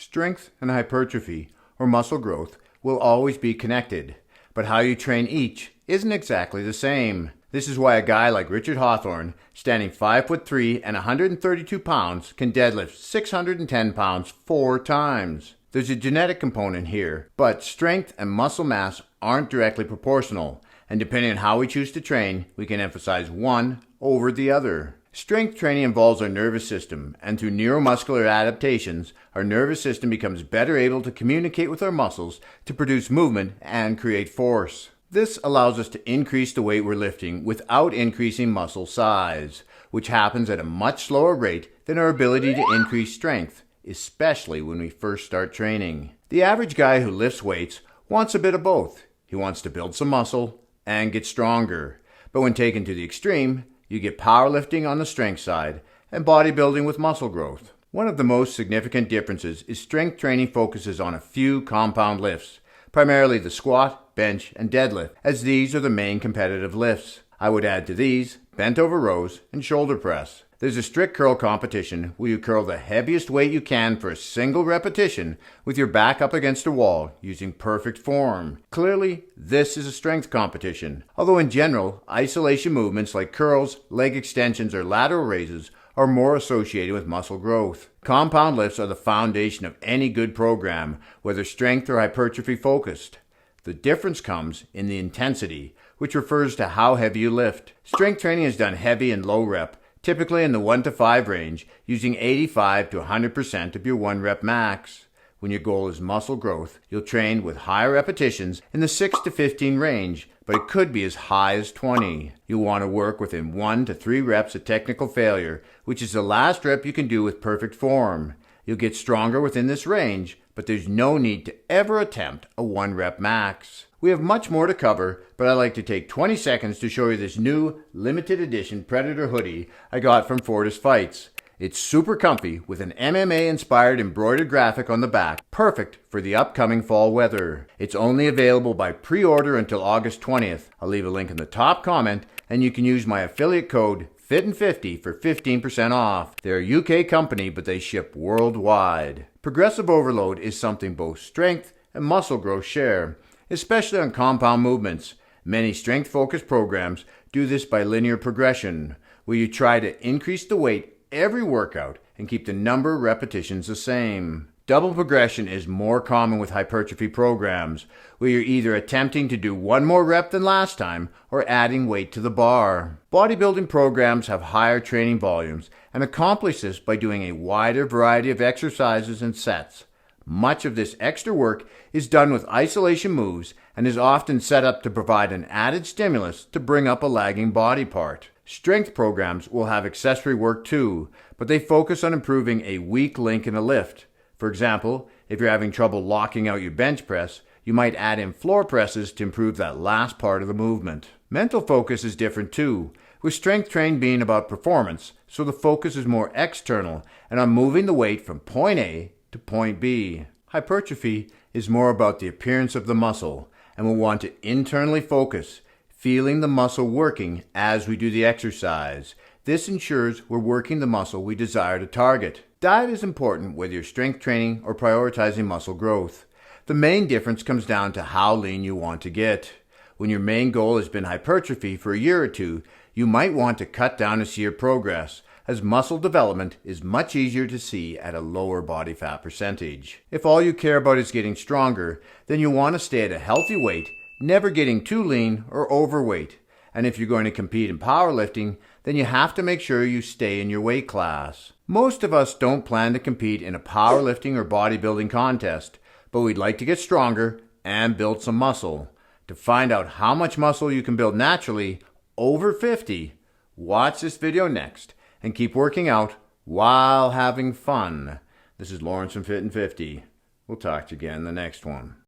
Strength and hypertrophy, or muscle growth, will always be connected, but how you train each isn't exactly the same. This is why a guy like Richard Hawthorne, standing 5'3" and 132 pounds, can deadlift 610 pounds 4 times. There's a genetic component here, but strength and muscle mass aren't directly proportional, and depending on how we choose to train, we can emphasize one over the other. Strength training involves our nervous system, and through neuromuscular adaptations, our nervous system becomes better able to communicate with our muscles to produce movement and create force. This allows us to increase the weight we're lifting without increasing muscle size, which happens at a much slower rate than our ability to increase strength, especially when we first start training. The average guy who lifts weights wants a bit of both. He wants to build some muscle and get stronger, but when taken to the extreme, you get powerlifting on the strength side and bodybuilding with muscle growth. One of the most significant differences is strength training focuses on a few compound lifts, primarily the squat, bench, and deadlift, as these are the main competitive lifts. I would add to these bent over rows and shoulder press. There's a strict curl competition where you curl the heaviest weight you can for a single repetition with your back up against a wall using perfect form. Clearly, this is a strength competition, although in general, isolation movements like curls, leg extensions, or lateral raises are more associated with muscle growth. Compound lifts are the foundation of any good program, whether strength or hypertrophy focused. The difference comes in the intensity, which refers to how heavy you lift. Strength training is done heavy and low rep, typically in the 1 to 5 range, using 85 to 100% of your 1 rep max. When your goal is muscle growth, you'll train with higher repetitions in the 6 to 15 range, but it could be as high as 20. You'll want to work within 1 to 3 reps of technical failure, which is the last rep you can do with perfect form. You'll get stronger within this range, but there's no need to ever attempt a 1 rep max. We have much more to cover, but I'd like to take 20 seconds to show you this new limited edition Predator hoodie I got from Fortis Fights. It's super comfy with an MMA-inspired embroidered graphic on the back, perfect for the upcoming fall weather. It's only available by pre-order until August 20th. I'll leave a link in the top comment, and you can use my affiliate code FITTIN50 for 15% off. They're a UK company, but they ship worldwide. Progressive overload is something both strength and muscle growth share, especially on compound movements. Many strength-focused programs do this by linear progression, where you try to increase the weight every workout and keep the number of repetitions the same. Double progression is more common with hypertrophy programs, where you're either attempting to do 1 more rep than last time or adding weight to the bar. Bodybuilding programs have higher training volumes and accomplish this by doing a wider variety of exercises and sets. Much of this extra work is done with isolation moves and is often set up to provide an added stimulus to bring up a lagging body part. Strength programs will have accessory work too, but they focus on improving a weak link in a lift. For example, if you're having trouble locking out your bench press, you might add in floor presses to improve that last part of the movement. Mental focus is different too, with strength training being about performance, so the focus is more external and on moving the weight from point A to point B. Hypertrophy is more about the appearance of the muscle, and we'll want to internally focus, feeling the muscle working as we do the exercise. This ensures we're working the muscle we desire to target. Diet is important whether you're strength training or prioritizing muscle growth. The main difference comes down to how lean you want to get. When your main goal has been hypertrophy for a year or two, you might want to cut down to see your progress, as muscle development is much easier to see at a lower body fat percentage. If all you care about is getting stronger, then you want to stay at a healthy weight, never getting too lean or overweight. And if you're going to compete in powerlifting, then you have to make sure you stay in your weight class. Most of us don't plan to compete in a powerlifting or bodybuilding contest, but we'd like to get stronger and build some muscle. To find out how much muscle you can build naturally over 50, watch this video next and keep working out while having fun. This is Lawrence from Fit and 50. We'll talk to you again in the next one.